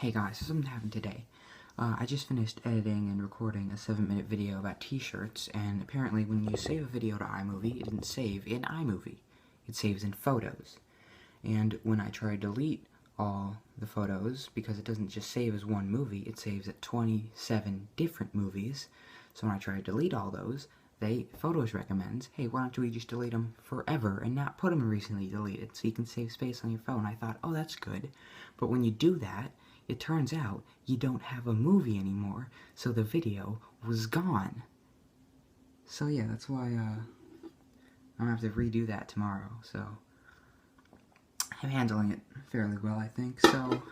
Hey guys, so something happened today. I just finished editing and recording a 7-minute video about t-shirts, and apparently when you save a video to iMovie, it didn't save in iMovie. It saves in Photos. And when I try to delete all the photos, because it doesn't just save as one movie, it saves at 27 different movies. So when I try to delete all those, Photos recommends, hey, why don't we just delete them forever and not put them in recently deleted, so you can save space on your phone. I thought, oh, that's good. But when you do that, it turns out you don't have a movie anymore, so the video was gone. So yeah, that's why I'm gonna have to redo that tomorrow. So I'm handling it fairly well, I think. So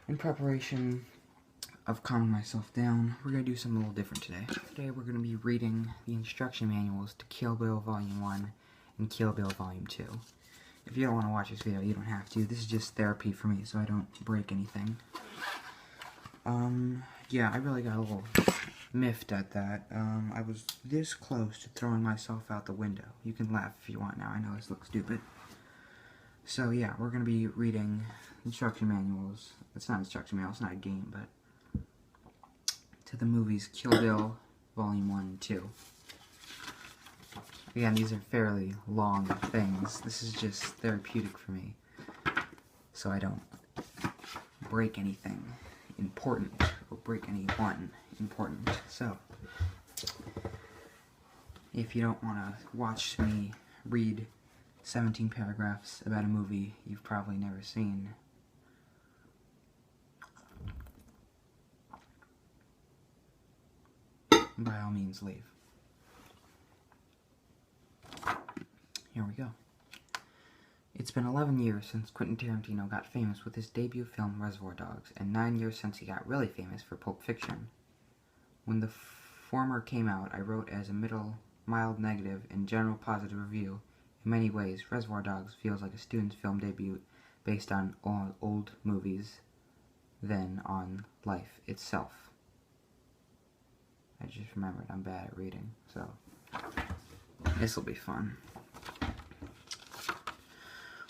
in preparation of calming myself down, we're gonna do something a little different today. Today we're gonna be reading the instruction manuals to Kill Bill Volume 1 and Kill Bill Volume 2. If you don't want to watch this video, you don't have to. This is just therapy for me, so I don't break anything. Yeah, I really got a little miffed at that. I was this close to throwing myself out the window. You can laugh if you want now, I know this looks stupid. So yeah, we're going to be reading instruction manuals. It's not instruction manual, it's not a game, but to the movies Kill Bill Volume 1 and 2. Again, these are fairly long things. This is just therapeutic for me, so I don't break anything important, or break anyone important. So, if you don't want to watch me read 17 paragraphs about a movie you've probably never seen, by all means leave. Here we go. It's been 11 years since Quentin Tarantino got famous with his debut film Reservoir Dogs, and 9 years since he got really famous for Pulp Fiction. When the former came out, I wrote as a mild negative and general positive review. In many ways, Reservoir Dogs feels like a student's film debut based on old movies than on life itself. I just remembered I'm bad at reading, so this will be fun.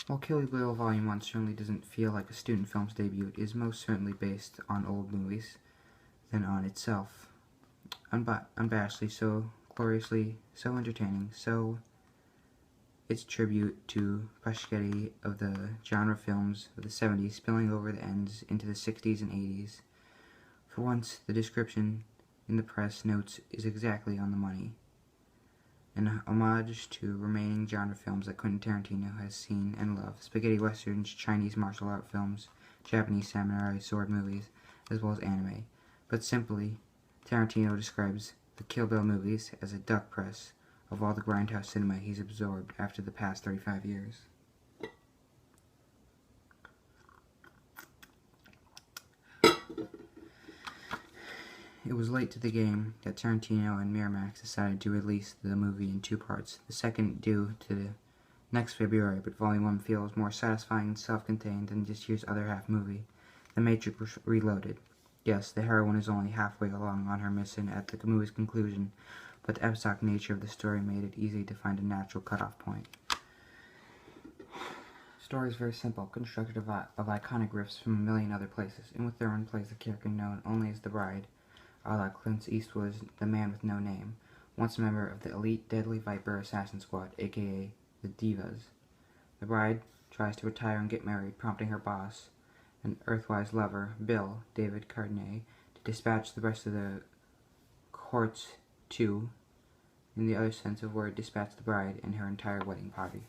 While Kill Bill Volume 1 certainly doesn't feel like a student film's debut, it is most certainly based on old movies than on itself. Unabashedly, so gloriously, so entertaining, so its tribute to Paschetti of the genre films of the 70s spilling over the ends into the 60s and 80s. For once, the description in the press notes is exactly on the money. An homage to remaining genre films that Quentin Tarantino has seen and loved: spaghetti westerns, Chinese martial art films, Japanese samurai sword movies, as well as anime. But simply, Tarantino describes the Kill Bill movies as a duck press of all the grindhouse cinema he's absorbed after the past 35 years. It was late to the game that Tarantino and Miramax decided to release the movie in 2 parts, the second due to the next February, but Volume 1 feels more satisfying and self-contained than this year's other half movie, The Matrix Reloaded. Yes, the heroine is only halfway along on her mission at the movie's conclusion, but the episodic nature of the story made it easy to find a natural cutoff point. The story is very simple, constructed of iconic riffs from a million other places. Uma Thurman plays the character known only as the Bride, a la Clint Eastwood's The Man with No Name, once a member of the elite Deadly Viper assassin squad, aka the Divas. The Bride tries to retire and get married, prompting her boss, an Earthwise lover, Bill, David Cardenay, to dispatch the rest of the cohorts to, in the other sense of word, dispatch the bride and her entire wedding party.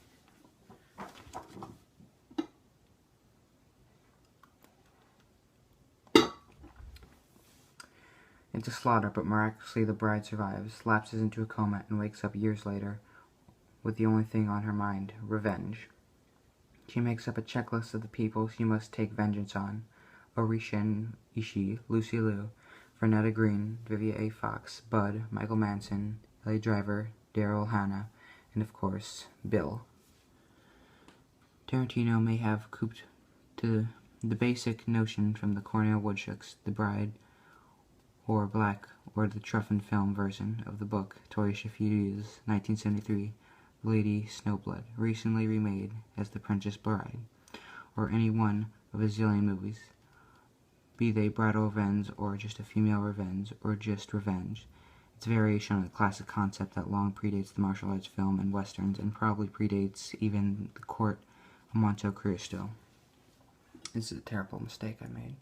It's a slaughter, but miraculously the bride survives, lapses into a coma, and wakes up years later with the only thing on her mind: revenge. She makes up a checklist of the people she must take vengeance on: Orishin Ishii, Lucy Liu, Vernetta Green, Vivica A. Fox, Bud, Michael Manson, Ellie Driver, Daryl Hannah, and of course, Bill. Tarantino may have cooped to the basic notion from the Cornell Woodchucks, The Bride, or Black, or the Truffin film version of the book Tori Shafiri's 1973 Lady Snowblood, recently remade as The Princess Bride, or any one of a zillion movies, be they bridal revenge, or just a female revenge, or just revenge. It's a variation on the classic concept that long predates the martial arts film and westerns, and probably predates even the court of Monte Cristo. This is a terrible mistake I made.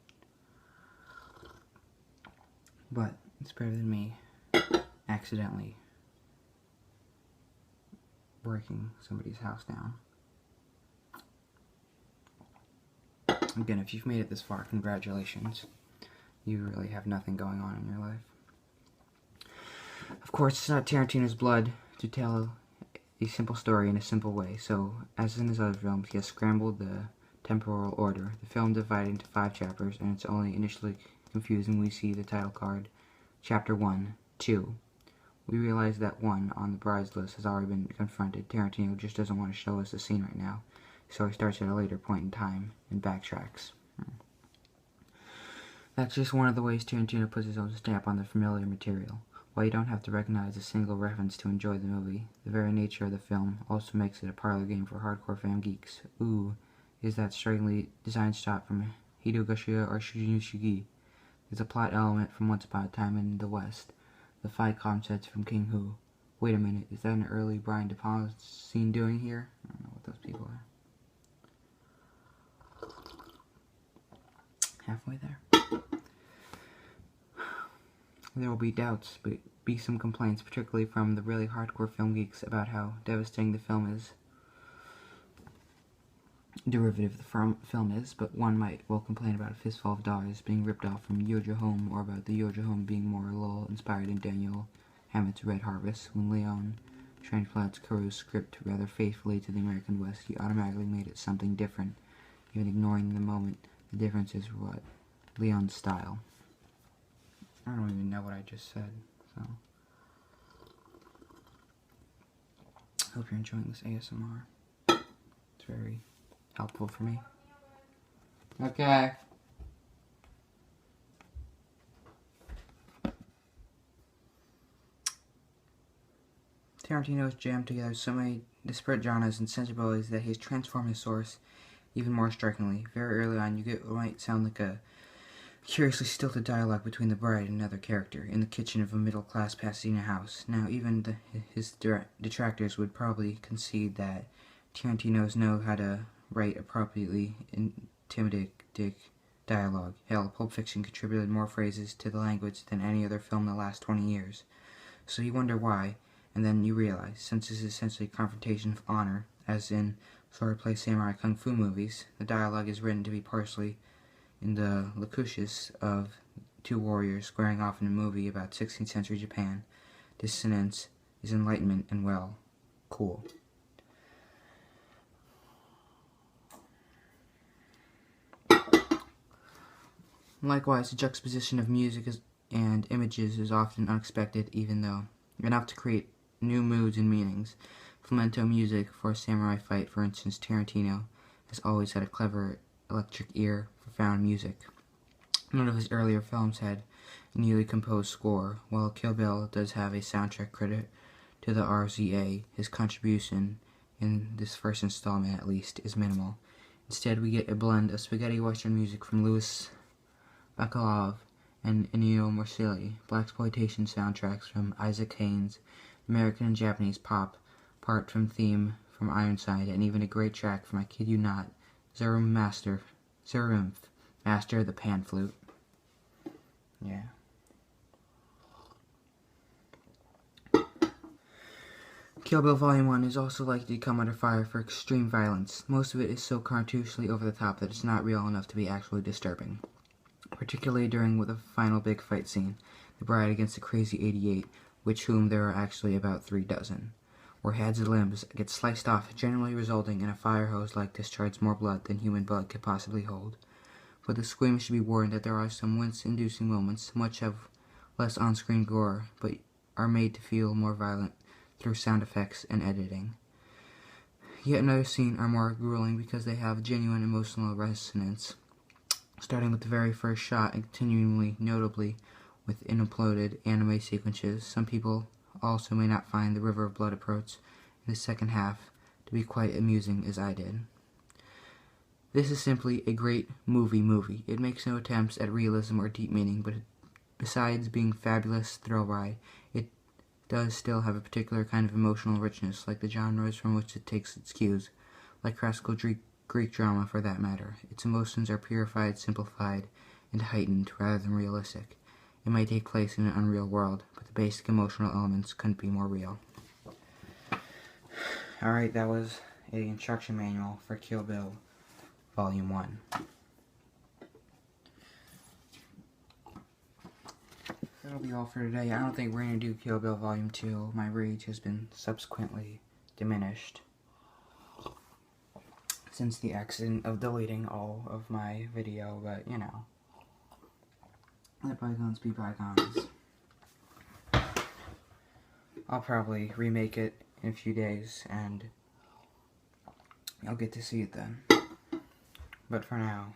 But it's better than me accidentally breaking somebody's house down. Again, if you've made it this far, congratulations. You really have nothing going on in your life. Of course, it's not Tarantino's blood to tell a simple story in a simple way, so, as in his other films, he has scrambled the temporal order. The film divided into 5 chapters, and it's only initially confusing when we see the title card, Chapter 1, 2. We realize that 1 on the bride's list has already been confronted. Tarantino just doesn't want to show us the scene right now, so he starts at a later point in time and backtracks. That's just one of the ways Tarantino puts his own stamp on the familiar material. While you don't have to recognize a single reference to enjoy the movie, the very nature of the film also makes it a parlor game for hardcore fan geeks. Ooh, is that strangely designed shot from Hideyoshi or Shinichigi? There's a plot element from Once Upon a Time in the West. The fight concepts from King Hu. Wait a minute, is that an early Brian De Palma scene doing here? I don't know what those people are. Halfway there. There will be doubts, but be some complaints, particularly from the really hardcore film geeks, about how devastating the film is. Derivative the film is, but one might well complain about a fistful of dollars being ripped off from Yojo Home, or about the Yojo Home being more lol inspired in Daniel Hammett's Red Harvest. When Leon transplants Kuro's script rather faithfully to the American West, he automatically made it something different, even ignoring the moment. The difference is what? Leon's style. I don't even know what I just said, so I hope you're enjoying this ASMR. It's very helpful for me. Okay. Tarantino has jammed together so many disparate genres and sensibilities that he's transformed his source even more strikingly. Very early on, you get what might sound like a curiously stilted dialogue between the bride and another character in the kitchen of a middle-class Pasadena house. Now, even his detractors would probably concede that Tarantino's know how to write appropriately intimidating dialogue. Hell, Pulp Fiction contributed more phrases to the language than any other film in the last 20 years. So you wonder why, and then you realize, since this is essentially a confrontation of honor, as in swordplay samurai kung fu movies, the dialogue is written to be partially in the locutions of 2 warriors squaring off in a movie about 16th century Japan. Dissonance is enlightenment and, well, cool. Likewise, the juxtaposition of music and images is often unexpected, even though enough to create new moods and meanings. Flamenco music for a samurai fight, for instance. Tarantino has always had a clever electric ear for found music. None of his earlier films had a newly composed score. While Kill Bill does have a soundtrack credit to the RZA, his contribution, in this first installment at least, is minimal. Instead, we get a blend of spaghetti western music from Louis Bacalov and Ennio Morricone, blaxploitation soundtracks from Isaac Hayes, American and Japanese pop, part from theme from Ironside, and even a great track from, I kid you not, Zerum Master of the Pan Flute. Yeah. Kill Bill Volume 1 is also likely to come under fire for extreme violence. Most of it is so cartoonishly over the top that it's not real enough to be actually disturbing. Particularly during the final big fight scene, the bride against the crazy 88, which whom there are actually about 3 dozen, where heads and limbs get sliced off, generally resulting in a fire hose-like discharge more blood than human blood could possibly hold. But the scream should be warned that there are some wince-inducing moments, much of less on-screen gore, but are made to feel more violent through sound effects and editing. Yet another scene are more grueling because they have genuine emotional resonance, starting with the very first shot and continually, notably, with unuploaded anime sequences. Some people also may not find the River of Blood approach in the second half to be quite amusing as I did. This is simply a great movie. It makes no attempts at realism or deep meaning, but besides being fabulous thrill ride, it does still have a particular kind of emotional richness, like the genres from which it takes its cues, like classical Greek drama for that matter. Its emotions are purified, simplified, and heightened rather than realistic. It might take place in an unreal world, but the basic emotional elements couldn't be more real. Alright, that was an instruction manual for Kill Bill Volume 1. That'll be all for today. I don't think we're going to do Kill Bill Volume 2. My reach has been subsequently diminished since the accident of deleting all of my video, but you know, let bygones be bygones. I'll probably remake it in a few days, and I'll get to see it then. But for now,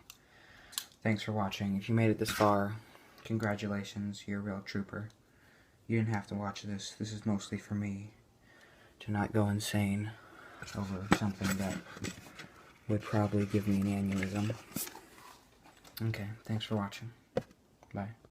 thanks for watching. If you made it this far, congratulations, you're a real trooper. You didn't have to watch this. This is mostly for me to not go insane over something that would probably give me an aneurysm. Okay, thanks for watching. Bye.